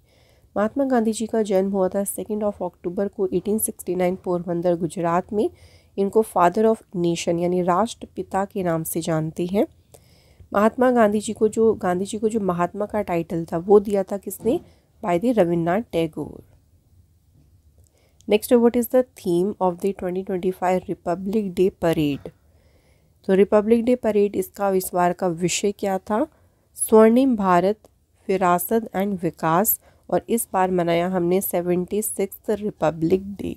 महात्मा गांधी जी का जन्म हुआ था 2 अक्टूबर को 1869 पोरबंदर गुजरात में। इनको फादर ऑफ नेशन यानी राष्ट्रपिता के नाम से जानते हैं। महात्मा गांधी जी को जो महात्मा का टाइटल था वो दिया था किसने? By the Rabindranath Tagore. Next, what is the theme of the 2025 Republic day parade? तो रिपब्लिक डे परेड इसका इस बार का विषय क्या था? स्वर्णिम भारत, विरासत एंड विकास, और इस बार मनाया हमने 76th रिपब्लिक डे।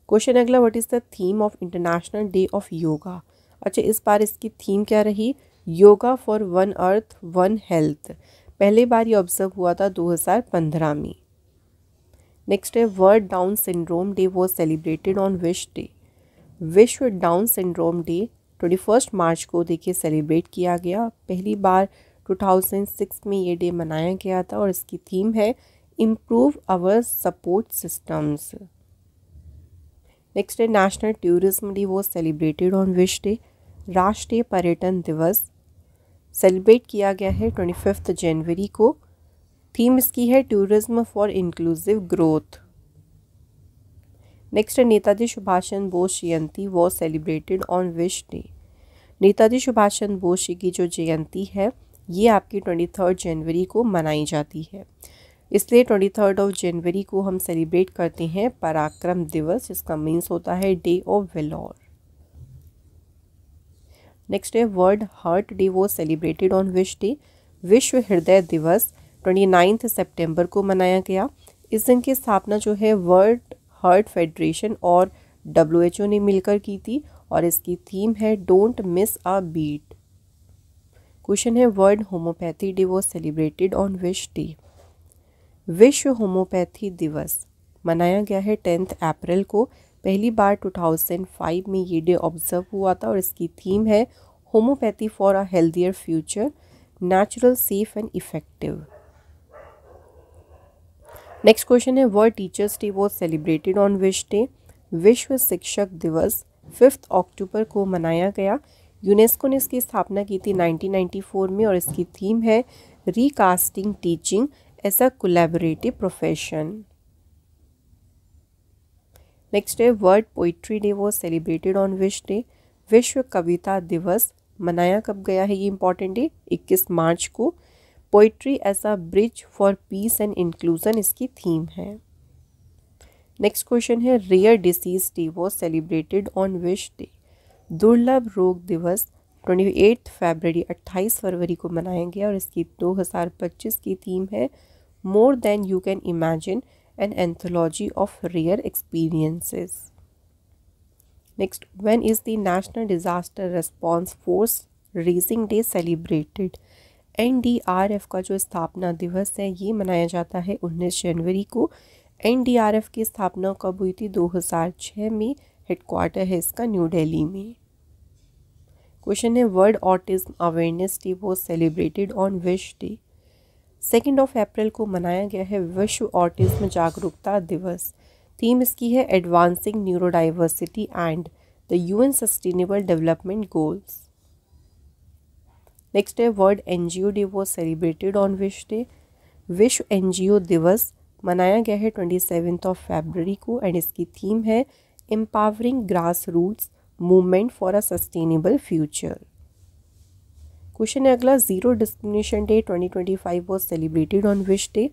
क्वेश्चन अगला, what is the theme of international day of yoga? अच्छा, इस बार इसकी थीम क्या रही? Yoga for one earth one health. पहली बार ये ऑब्जर्व हुआ था 2015 में। नेक्स्ट है, world down syndrome day was celebrated on which day? विश्व डाउन सिंड्रोम डे 21 मार्च को देखिए सेलिब्रेट किया गया। पहली बार 2006 में ये डे मनाया गया था, और इसकी थीम है improve our support systems. Next है, national tourism day was celebrated on which day? राष्ट्रीय पर्यटन दिवस सेलिब्रेट किया गया है 25 जनवरी को। थीम इसकी है tourism for inclusive growth. Next है, Netaji Subhash Chandra Bose Jayanti was celebrated on which day? Netaji Subhash Chandra Bose ji की जो जयंती है ये आपकी 23 जनवरी को मनाई जाती है, इसलिए 23 जनवरी को हम सेलिब्रेट करते हैं पराक्रम दिवस, जिसका मीन्स होता है डे ऑफ वेलोर। नेक्स्ट है, world heart day was celebrated on which day? विश्व हृदय दिवस 29 सितंबर को मनाया गया। इस दिन की स्थापना जो है वर्ल्ड हार्ट फेडरेशन और WHO ने मिलकर की थी, और इसकी थीम है don't miss a beat. Question है, world homeopathy day was celebrated on which day? विश्व होम्योपैथी दिवस मनाया गया है 10 अप्रैल को। पहली बार 2005 में ये डे ऑब्जर्व हुआ था, और इसकी थीम है homeopathy for a healthier future, natural, safe and effective. Next question है world teachers day was celebrated on which day. विश्व शिक्षक दिवस 5 अक्टूबर को मनाया गया। यूनेस्को ने इसकी स्थापना की थी 1994 में और इसकी थीम है recasting teaching as a collaborative profession. Next है world poetry day was celebrated on which day. विश्व कविता दिवस मनाया कब गया है ये इंपॉर्टेंट डे, 21 मार्च को। Poetry as a bridge for peace and inclusion इसकी थीम है। नेक्स्ट क्वेश्चन है rare disease day was celebrated on which day. दुर्लभ रोग दिवस 28 फरवरी 28 फरवरी को मनाया गया और इसकी 2025 की थीम है more than you can imagine an anthology of rare experiences. Next, when is the national disaster response force raising day celebrated. NDRF का जो स्थापना दिवस है ये मनाया जाता है 19 जनवरी को। एनडीआरएफ की स्थापना कब हुई थी, 2006 में। हेडक्वार्टर है इसका न्यू दिल्ली में। क्वेश्चन है world autism awareness day was celebrated on which day. 2 अप्रैल को मनाया गया है विश्व ऑटिज्म जागरूकता दिवस। थीम इसकी है advancing neurodiversity and the UN sustainable development goals. Next है world NGO day was celebrated on which day. विश्व एनजीओ दिवस मनाया गया है 27 फरवरी को एंड इसकी थीम है empowering grassroots movement for a sustainable future. Question है अगला zero discrimination day 2025 was celebrated on which day.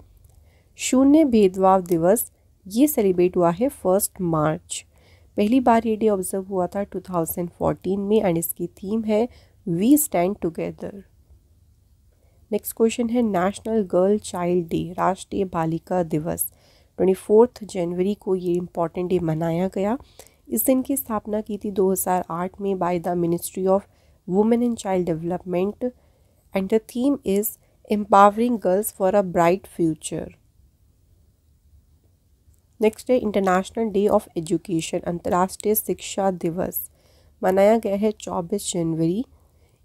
शून्य भेदभाव दिवस ये सेलिब्रेट हुआ है 1 मार्च। पहली बार ये डे ऑब्जर्व हुआ था 2014 में एंड इसकी थीम है we stand together. Next question है नेशनल गर्ल चाइल्ड डे राष्ट्रीय बालिका दिवस 24 जनवरी को ये इम्पॉर्टेंट डे मनाया गया। इस दिन की स्थापना की थी 2008 में by the ministry of women and child development and the theme is empowering girls for a bright future. Next है इंटरनेशनल डे ऑफ एजुकेशन अंतर्राष्ट्रीय शिक्षा दिवस मनाया गया है 24 जनवरी।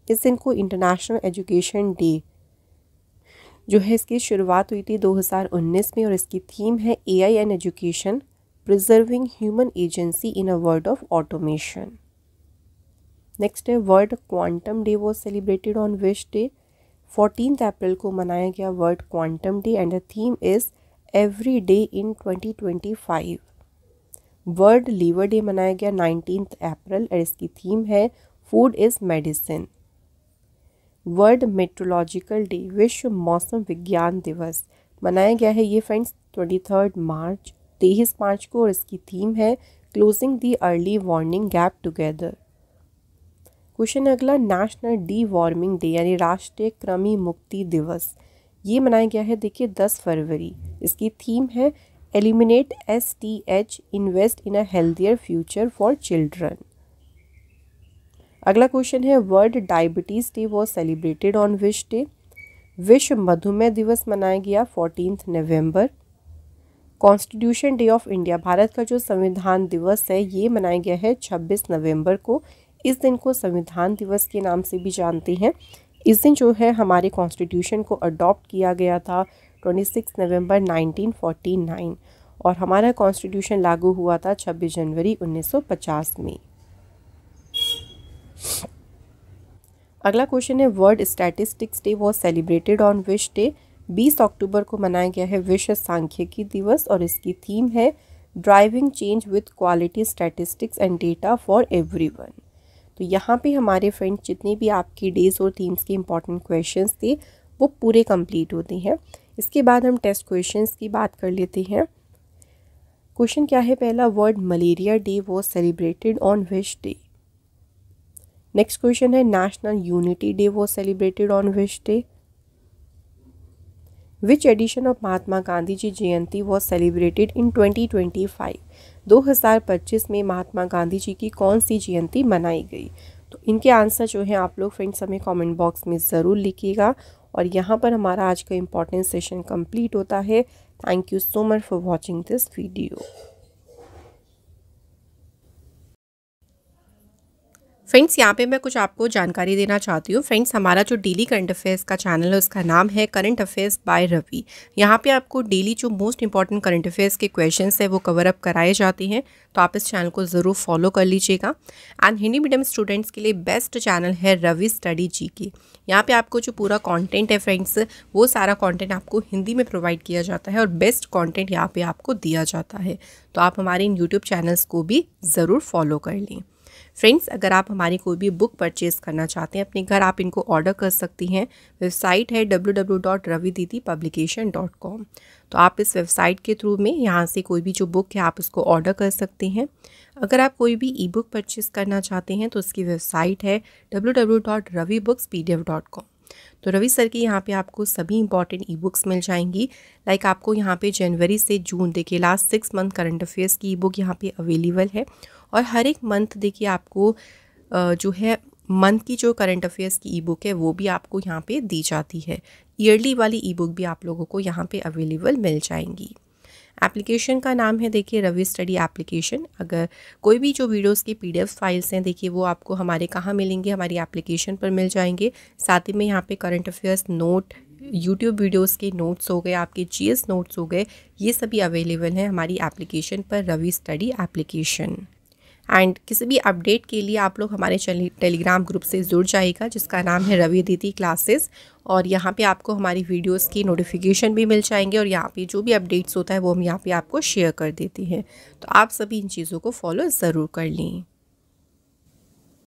इस दिन को इंटरनेशनल एजुकेशन डे जो है इसकी शुरुआत हुई थी 2019 में और इसकी थीम है AI and education preserving human agency in a world of automation. Next है world quantum day was celebrated on which day. 14 अप्रैल को मनाया गया world quantum day and the theme is every day in 2025। World liver day मनाया गया 19 अप्रैल और इसकी थीम है food is medicine. World meteorological day विश्व मौसम विज्ञान दिवस मनाया गया है ये फ्रेंड्स 23 मार्च 23 मार्च को और इसकी थीम है closing the early warning gap together. Question अगला नेशनल डी वार्मिंग डे यानी राष्ट्रीय कृमि मुक्ति दिवस ये मनाया गया है देखिए 10 फरवरी। इसकी थीम है eliminate STH invest in a healthier future for children. अगला क्वेश्चन है world diabetes day was celebrated on which day. विश्व मधुमेह दिवस मनाया गया 14 नवंबर। कॉन्स्टिट्यूशन डे ऑफ इंडिया भारत का जो संविधान दिवस है ये मनाया गया है 26 नवंबर को। इस दिन को संविधान दिवस के नाम से भी जानते हैं। इस दिन जो है हमारे कॉन्स्टिट्यूशन को अडॉप्ट किया गया था 26 नवंबर 1949 और हमारा कॉन्स्टिट्यूशन लागू हुआ था 26 जनवरी 1950 में। अगला क्वेश्चन है world statistics day was celebrated on which day. 20 अक्टूबर को मनाया गया है विश्व सांख्यिकी दिवस और इसकी थीम है driving change with quality statistics and data for everyone. तो यहाँ पे हमारे फ्रेंड्स जितने भी आपकी डेज और थीम्स के इंपॉर्टेंट क्वेश्चंस थे वो पूरे कंप्लीट होते हैं। इसके बाद हम टेस्ट क्वेश्चंस की बात कर लेते हैं। क्वेश्चन क्या है पहला, world malaria day was celebrated on which day. Next question है national unity day was celebrated on which day. Which edition of Mahatma Gandhi ji Jayanti was celebrated in 2025। 2025 में महात्मा गांधी जी की कौन सी जयंती मनाई गई। तो इनके आंसर जो है आप लोग फ्रेंड्स हमें कमेंट बॉक्स में ज़रूर लिखिएगा। और यहाँ पर हमारा आज का इम्पॉर्टेंट सेशन कंप्लीट होता है। Thank you so much for watching this video. Friends यहाँ पे मैं कुछ आपको जानकारी देना चाहती हूँ। फ्रेंड्स हमारा जो डेली करंट अफेयर्स का चैनल है उसका नाम है करंट अफेयर्स बाय रवि। यहाँ पे आपको डेली जो मोस्ट इंपॉर्टेंट करंट अफेयर्स के क्वेश्चंस है वो कवर अप कराए जाते हैं, तो आप इस चैनल को ज़रूर फॉलो कर लीजिएगा। एंड हिंदी मीडियम स्टूडेंट्स के लिए बेस्ट चैनल है रवि स्टडी जीके। यहाँ पे आपको जो पूरा कंटेंट है फ्रेंड्स, वो सारा कंटेंट आपको हिंदी में प्रोवाइड किया जाता है और बेस्ट कंटेंट यहाँ पे आपको दिया जाता है, तो आप हमारे इन यूट्यूब चैनल्स को भी ज़रूर फॉलो कर लें। फ्रेंड्स अगर आप हमारी कोई भी बुक परचेज़ करना चाहते हैं अपने घर, आप इनको ऑर्डर कर सकती हैं। वेबसाइट है www.raviditipublication.com। तो आप इस वेबसाइट के थ्रू में यहाँ से कोई भी जो बुक है आप उसको ऑर्डर कर सकते हैं। अगर आप कोई भी ई बुक परचेज़ करना चाहते हैं तो उसकी वेबसाइट है www.ravibookspdf.com। तो रवि सर की यहाँ पे आपको सभी इंपॉर्टेंट ई बुक्स मिल जाएंगी। लाइक आपको यहाँ पे जनवरी से जून देखिए लास्ट 6 मंथ करंट अफेयर्स की ई बुक यहाँ पे अवेलेबल है। और हर एक मंथ देखिए आपको जो है मंथ की जो करंट अफेयर्स की ई बुक है वो भी आपको यहाँ पे दी जाती है। ईयरली वाली ई बुक भी आप लोगों को यहाँ पे अवेलेबल मिल जाएंगी। एप्लीकेशन का नाम है देखिए रवि स्टडी एप्लीकेशन। अगर कोई भी जो वीडियोस की पीडीएफ फाइल्स हैं देखिए वो आपको हमारे कहाँ मिलेंगे, हमारी एप्लीकेशन पर मिल जाएंगे। साथ ही में यहाँ पे current affairs note, YouTube videos के नोट्स हो गए, आपके जीएस नोट्स हो गए, ये सभी अवेलेबल हैं हमारी एप्लीकेशन पर रवि स्टडी एप्लीकेशन। एंड किसी भी अपडेट के लिए आप लोग हमारे टेलीग्राम ग्रुप से जुड़ जाइएगा जिसका नाम है रवि दीदी क्लासेस। और यहाँ पे आपको हमारी वीडियोस की नोटिफिकेशन भी मिल जाएंगे और यहाँ पे जो भी अपडेट्स होता है वो हम यहाँ पे आपको शेयर कर देते हैं। तो आप सभी इन चीज़ों को फॉलो ज़रूर कर लें।